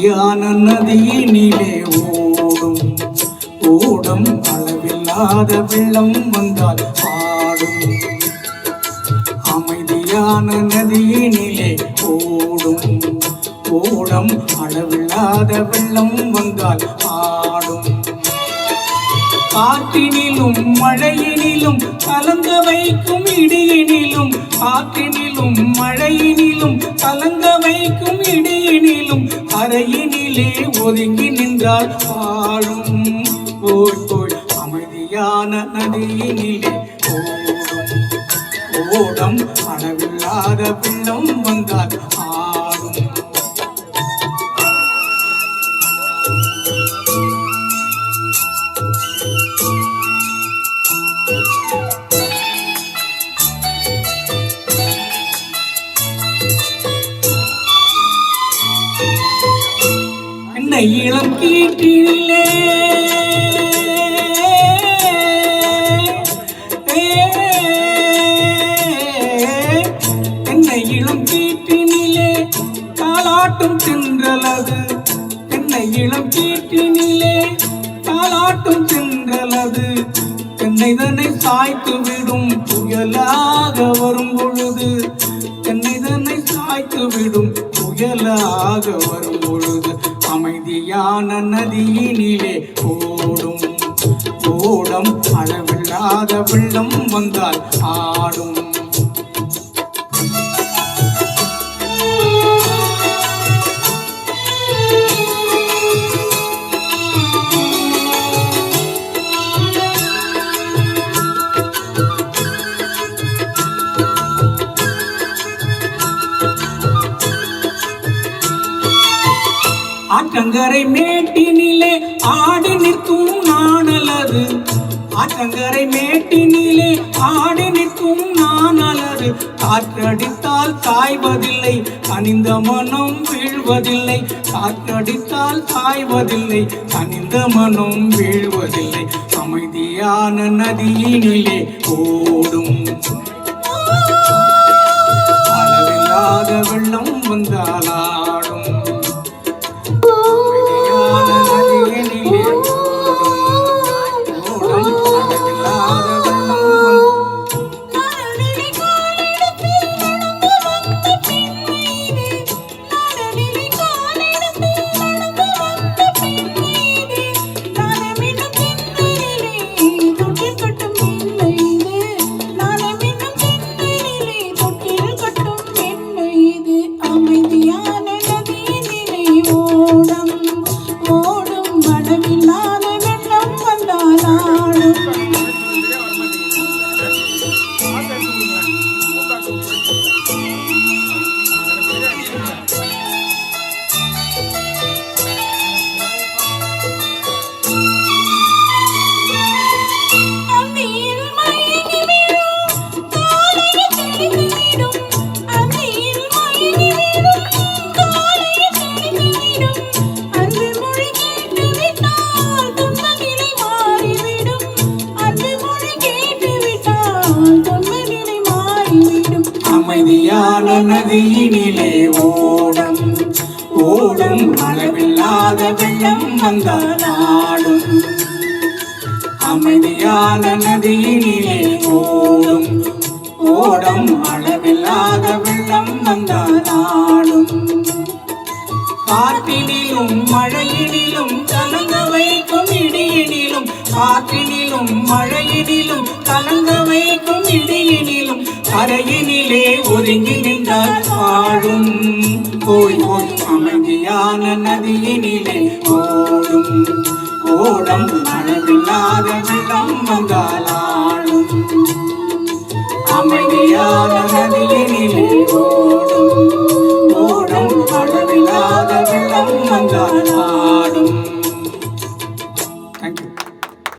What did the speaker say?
அமைதியான நதியினிலே ஓடும் ஓடம் அளவில்லாத வெள்ளம் வந்தால் ஆடும். அமைதியான நதியினிலே ஓடும் ஓடம் அளவில்லாத வெள்ளம் வந்தால் ஆடும். காற்றினிலும் மழையினிலும் கலங்க வைக்கும் இடியினிலும், காற்றினிலும் மழையினிலும் கலங்க வைக்கும் இடியினிலும் அறையினிலே ஒதுங்கி நின்றால் வாழும். போய் போய் அமைதியான நதியினிலே ஓடும் ஓடம் அளவில்லாத வெள்ளம் வந்தால் ஆடும். என்னை இளம் கீற்றினிலே என்னை இளம் கீற்றினிலே தாலாட்டும் தென்றலது. என்னை இளம் கீற்றினிலே தாலாட்டும் தென்றலது. என்னை தன்னை சாய்த்து விடும் புயலாக வரும் பொழுது, என்னை தன்னை சாய்த்து விடும் புயலாக வரும் பொழுது அமைதியான நதியினிலே ஓடும் ஓடம் அளவில்லாத வெள்ளம் வந்தால் ஆடும். ஆற்றங்கரை மேட்டினிலே ஆடி நிற்கும் நாணலது. ஆற்றங்கரை மேட்டினிலே ஆடி நிற்கும் நாணலது. காற்றடித்தால் சாய்வதில்லை, கனிந்த மனம் வீழ்வதில்லை. காற்றடித்தால் சாய்வதில்லை, கனிந்த மனம் வீழ்வதில்லை. அமைதியான நதியினிலே ஓடும் அளவில்லாத வெள்ளம் வந்தால் ஆடும். அமைதியான நதியினிலே ஓடும் ஓடும் அளவில்லாத வெள்ளம் வந்தால் ஆடும். அமைதியான நதியினிலே ஓடும் ஓடம் அளவில்லாத வெள்ளம் வந்தால் ஆடும். காற்றினிலும் மழையினிலும் கலங்க வைக்கும் இடியினிலும், காற்றினிலும் மழையினிலும் கலங்க வைக்கும் இடியினிலும் அறையினிலே ஒதுங்கி நின்றால் வாழும். போய் போய் அமைதியான நதியினிலே ஓடும் ஓடம் அளவில்லாத வெள்ளம் வந்தால்